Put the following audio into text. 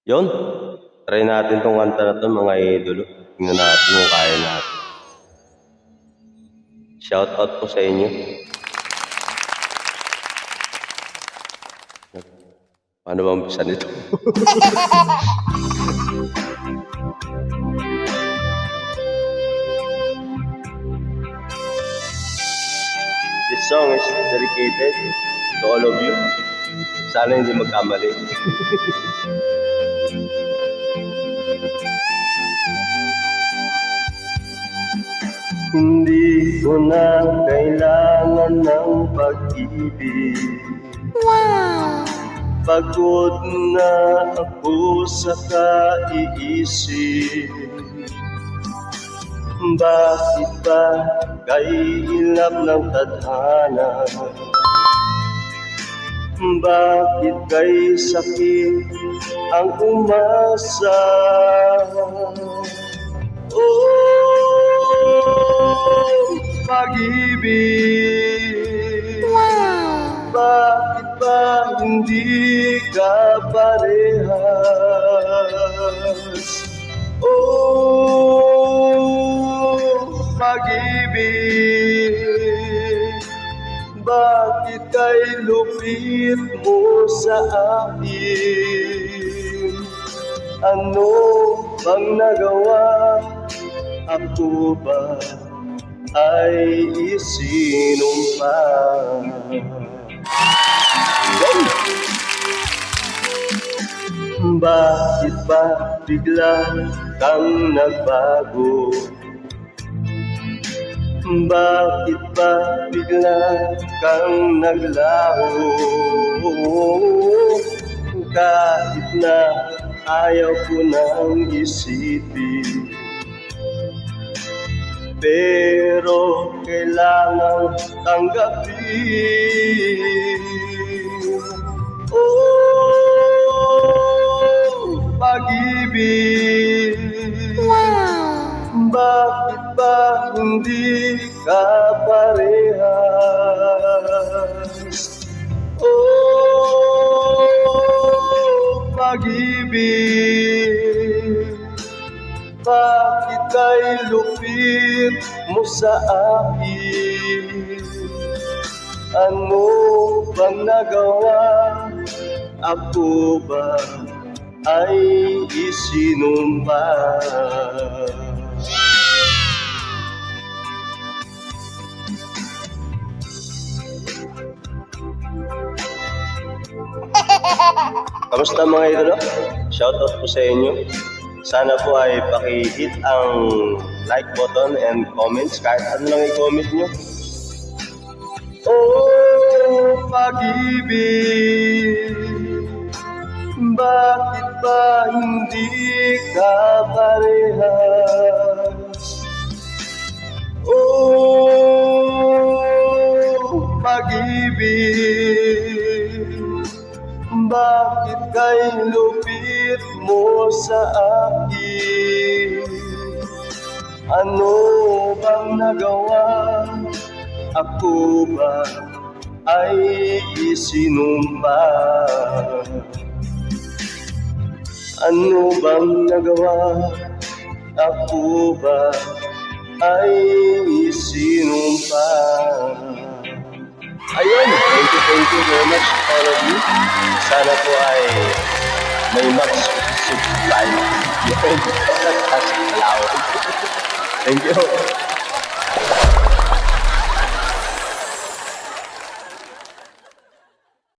Yun, try natin 'tong kanta na 'to mga idolo. Tingnan natin kung kaya natin. Shoutout po sa inyo. Paano ba umpisa nito? This song is dedicated to all of you. Sana hindi magkamali. Hindi ko na kailangan ng pag-ibig. Wow! Pagod na ako sa kaiisip. Bakit ba kay hilap ng tadhana? Bakit kay sakit ang umasa? Oh, pag-ibig. Wow! Bakit ba hindi ka parehas? Oh, pag-ibig. Bakit kay lupit mo sa akin? Ano bang nagawa? Ako ba ay isinumpa? Bakit ba bigla kang nagbago? Bakit ba bigla kang naglaho? Kahit na ayaw ko nang isipin, pero kailangan tanggapin. Oh, pag-ibig. Wow! Bakit ba hindi ka parehas? Oh, pag-ibig. Bakit kay lupit mo sa akin? Ano bang nagawa? Ako ba ay isinumpa? Kamusta mga idolo? Shoutout po sa inyo. Sana po ay paki-hit ang like button and comments. Kahit ano lang i-comment nyo. Oh, pag-ibig. Bakit ba hindi ka parehas? Oh, pag-ibig. Bakit kay lupit mo sa akin? Ano bang nagawa? Ako ba ay isinumpa? Ano bang nagawa? Ako ba ay isinumpa? Ayun, thank you very much all of you. Sana po ay may mag-subscribe. Thank you.